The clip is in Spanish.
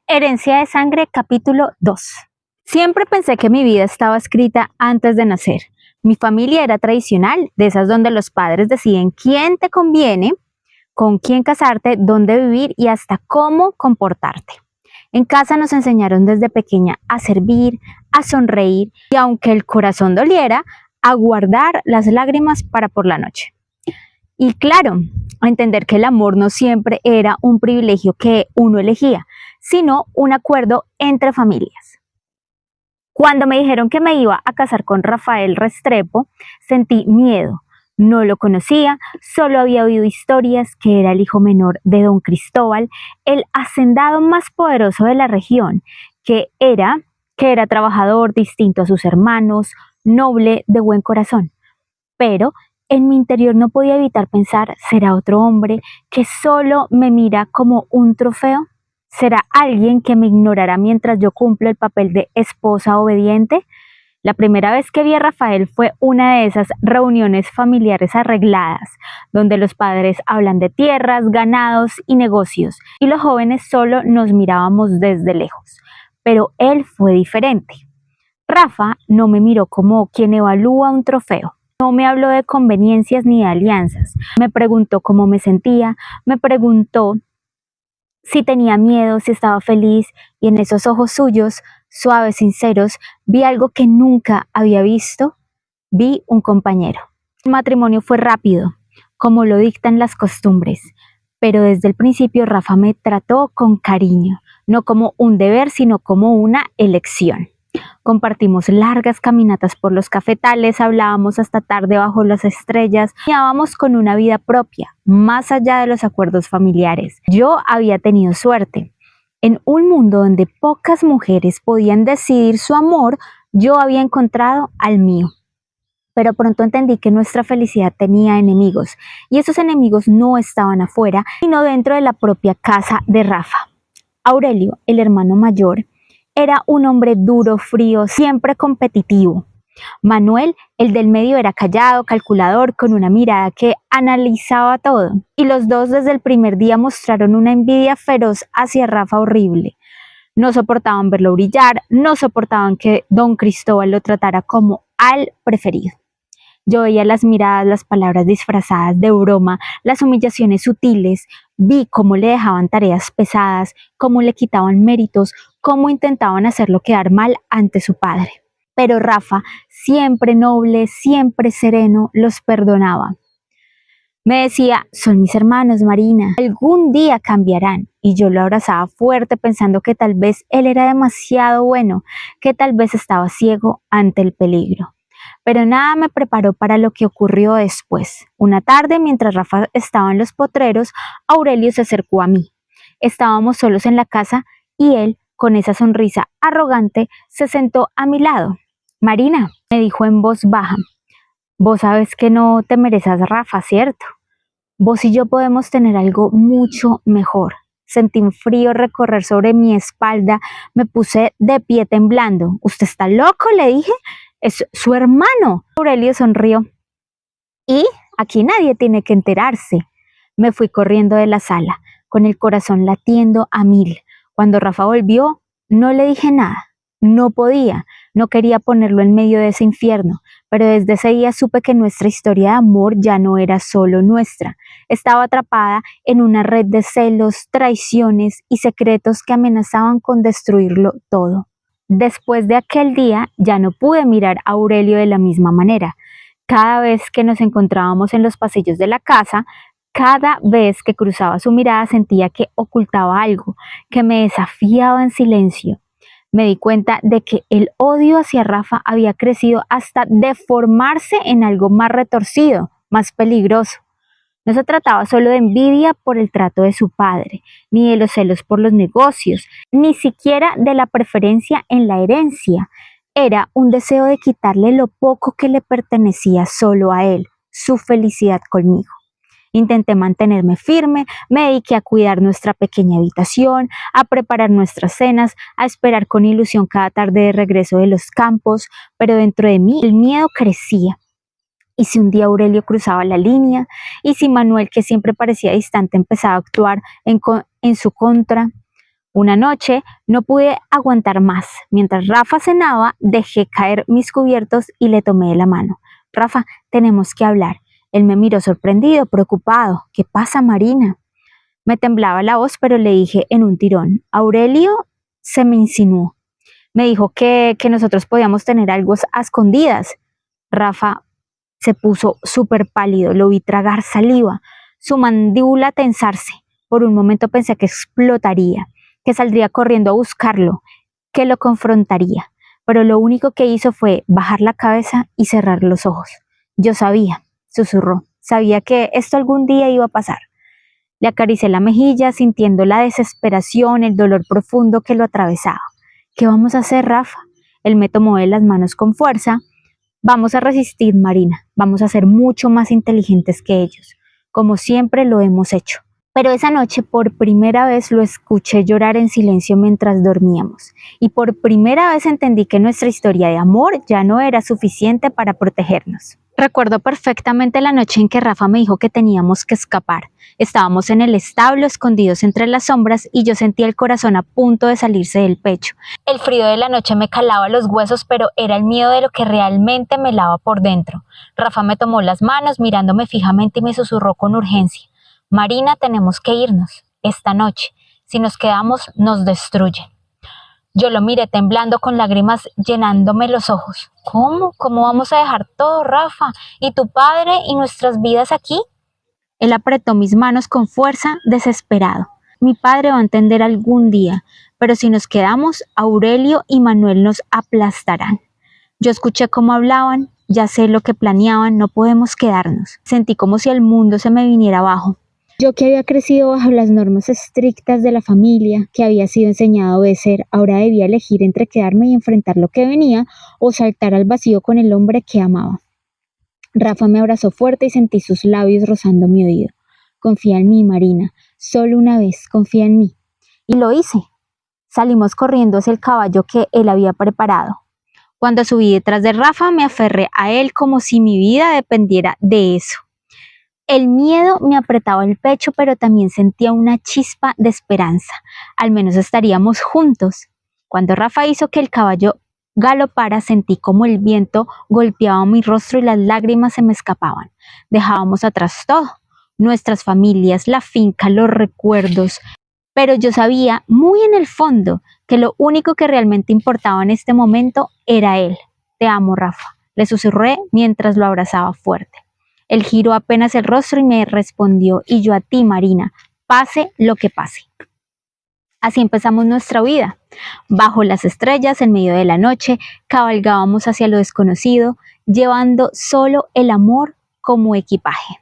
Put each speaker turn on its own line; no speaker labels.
Herencia de sangre, capítulo 2. Siempre pensé que mi vida estaba escrita antes de nacer. Mi familia era tradicional, de esas donde los padres deciden quién te conviene, con quién casarte, dónde vivir y hasta cómo comportarte. En casa nos enseñaron desde pequeña a servir, a sonreír y aunque el corazón doliera, a guardar las lágrimas para por la noche. Y claro, a entender que el amor no siempre era un privilegio que uno elegía, sino un acuerdo entre familias. Cuando me dijeron que me iba a casar con Rafael Restrepo, sentí miedo. No lo conocía, solo había oído historias que era el hijo menor de don Cristóbal, el hacendado más poderoso de la región, que era trabajador distinto a sus hermanos, noble, de buen corazón. Pero en mi interior no podía evitar pensar, ¿será otro hombre que solo me mira como un trofeo? ¿Será alguien que me ignorará mientras yo cumplo el papel de esposa obediente? La primera vez que vi a Rafael fue una de esas reuniones familiares arregladas, donde los padres hablan de tierras, ganados y negocios, y los jóvenes solo nos mirábamos desde lejos. Pero él fue diferente. Rafa no me miró como quien evalúa un trofeo. No me habló de conveniencias ni de alianzas. Me preguntó cómo me sentía, me preguntó si tenía miedo, si estaba feliz, y en esos ojos suyos, suaves, sinceros, vi algo que nunca había visto. Vi un compañero. El matrimonio fue rápido, como lo dictan las costumbres, pero desde el principio Rafa me trató con cariño, no como un deber, sino como una elección. Compartimos largas caminatas por los cafetales, hablábamos hasta tarde bajo las estrellas, soñábamos con una vida propia, más allá de los acuerdos familiares. Yo había tenido suerte. En un mundo donde pocas mujeres podían decidir su amor, yo había encontrado al mío. Pero pronto entendí que nuestra felicidad tenía enemigos, y esos enemigos no estaban afuera, sino dentro de la propia casa de Rafa. Aurelio, el hermano mayor, era un hombre duro, frío, siempre competitivo. Manuel, el del medio, era callado, calculador, con una mirada que analizaba todo. Y los dos desde el primer día mostraron una envidia feroz hacia Rafa horrible. No soportaban verlo brillar, no soportaban que don Cristóbal lo tratara como al preferido. Yo veía las miradas, las palabras disfrazadas de broma, las humillaciones sutiles, vi cómo le dejaban tareas pesadas, cómo le quitaban méritos, cómo intentaban hacerlo quedar mal ante su padre. Pero Rafa, siempre noble, siempre sereno, los perdonaba. Me decía, son mis hermanos, Marina, algún día cambiarán. Y yo lo abrazaba fuerte pensando que tal vez él era demasiado bueno, que tal vez estaba ciego ante el peligro. Pero nada me preparó para lo que ocurrió después. Una tarde, mientras Rafa estaba en los potreros, Aurelio se acercó a mí. Estábamos solos en la casa y él, con esa sonrisa arrogante, se sentó a mi lado. Marina, me dijo en voz baja, vos sabes que no te mereces Rafa, ¿cierto? Vos y yo podemos tener algo mucho mejor. Sentí un frío recorrer sobre mi espalda, me puse de pie temblando. ¿Usted está loco?, le dije. Es su hermano. Aurelio sonrió. Y aquí nadie tiene que enterarse. Me fui corriendo de la sala, con el corazón latiendo a 1000. Cuando Rafa volvió, no le dije nada. No podía, no quería ponerlo en medio de ese infierno, pero desde ese día supe que nuestra historia de amor ya no era solo nuestra. Estaba atrapada en una red de celos, traiciones y secretos que amenazaban con destruirlo todo. Después de aquel día ya no pude mirar a Aurelio de la misma manera. Cada vez que nos encontrábamos en los pasillos de la casa, cada vez que cruzaba su mirada sentía que ocultaba algo, que me desafiaba en silencio. Me di cuenta de que el odio hacia Rafa había crecido hasta deformarse en algo más retorcido, más peligroso. No se trataba solo de envidia por el trato de su padre, ni de los celos por los negocios, ni siquiera de la preferencia en la herencia. Era un deseo de quitarle lo poco que le pertenecía solo a él, su felicidad conmigo. Intenté mantenerme firme, me dediqué a cuidar nuestra pequeña habitación, a preparar nuestras cenas, a esperar con ilusión cada tarde de regreso de los campos, pero dentro de mí el miedo crecía. ¿Y si un día Aurelio cruzaba la línea? ¿Y si Manuel, que siempre parecía distante, empezaba a actuar en su contra? Una noche no pude aguantar más. Mientras Rafa cenaba, dejé caer mis cubiertos y le tomé de la mano. Rafa, tenemos que hablar. Él me miró sorprendido, preocupado. ¿Qué pasa, Marina? Me temblaba la voz, pero le dije en un tirón. Aurelio se me insinuó. Me dijo que nosotros podíamos tener algo a escondidas. Rafa se puso súper pálido, lo vi tragar saliva, su mandíbula tensarse. Por un momento pensé que explotaría, que saldría corriendo a buscarlo, que lo confrontaría. Pero lo único que hizo fue bajar la cabeza y cerrar los ojos. Yo sabía, susurró, sabía que esto algún día iba a pasar. Le acaricié la mejilla, sintiendo la desesperación, el dolor profundo que lo atravesaba. ¿Qué vamos a hacer, Rafa? Él me tomó de las manos con fuerza. Vamos a resistir, Marina. Vamos a ser mucho más inteligentes que ellos, como siempre lo hemos hecho. Pero esa noche por primera vez lo escuché llorar en silencio mientras dormíamos. Y por primera vez entendí que nuestra historia de amor ya no era suficiente para protegernos. Recuerdo perfectamente la noche en que Rafa me dijo que teníamos que escapar. Estábamos en el establo, escondidos entre las sombras, y yo sentía el corazón a punto de salirse del pecho. El frío de la noche me calaba los huesos, pero era el miedo de lo que realmente me helaba por dentro. Rafa me tomó las manos, mirándome fijamente, y me susurró con urgencia. Marina, tenemos que irnos esta noche. Si nos quedamos, nos destruyen. Yo lo miré temblando, con lágrimas llenándome los ojos. ¿Cómo? ¿Cómo vamos a dejar todo, Rafa? ¿Y tu padre y nuestras vidas aquí? Él apretó mis manos con fuerza, desesperado. Mi padre va a entender algún día, pero si nos quedamos, Aurelio y Manuel nos aplastarán. Yo escuché cómo hablaban, ya sé lo que planeaban, no podemos quedarnos. Sentí como si el mundo se me viniera abajo. Yo, que había crecido bajo las normas estrictas de la familia, que había sido enseñado a obedecer, ahora debía elegir entre quedarme y enfrentar lo que venía o saltar al vacío con el hombre que amaba. Rafa me abrazó fuerte y sentí sus labios rozando mi oído. Confía en mí, Marina, solo una vez, confía en mí. Y lo hice. Salimos corriendo hacia el caballo que él había preparado. Cuando subí detrás de Rafa, me aferré a él como si mi vida dependiera de eso. El miedo me apretaba el pecho, pero también sentía una chispa de esperanza. Al menos estaríamos juntos. Cuando Rafa hizo que el caballo galopara, sentí como el viento golpeaba mi rostro y las lágrimas se me escapaban. Dejábamos atrás todo, nuestras familias, la finca, los recuerdos. Pero yo sabía muy en el fondo que lo único que realmente importaba en este momento era él. Te amo, Rafa, le susurré mientras lo abrazaba fuerte. Él giró apenas el rostro y me respondió, y yo a ti, Marina, pase lo que pase. Así empezamos nuestra vida. Bajo las estrellas, en medio de la noche, cabalgábamos hacia lo desconocido, llevando solo el amor como equipaje.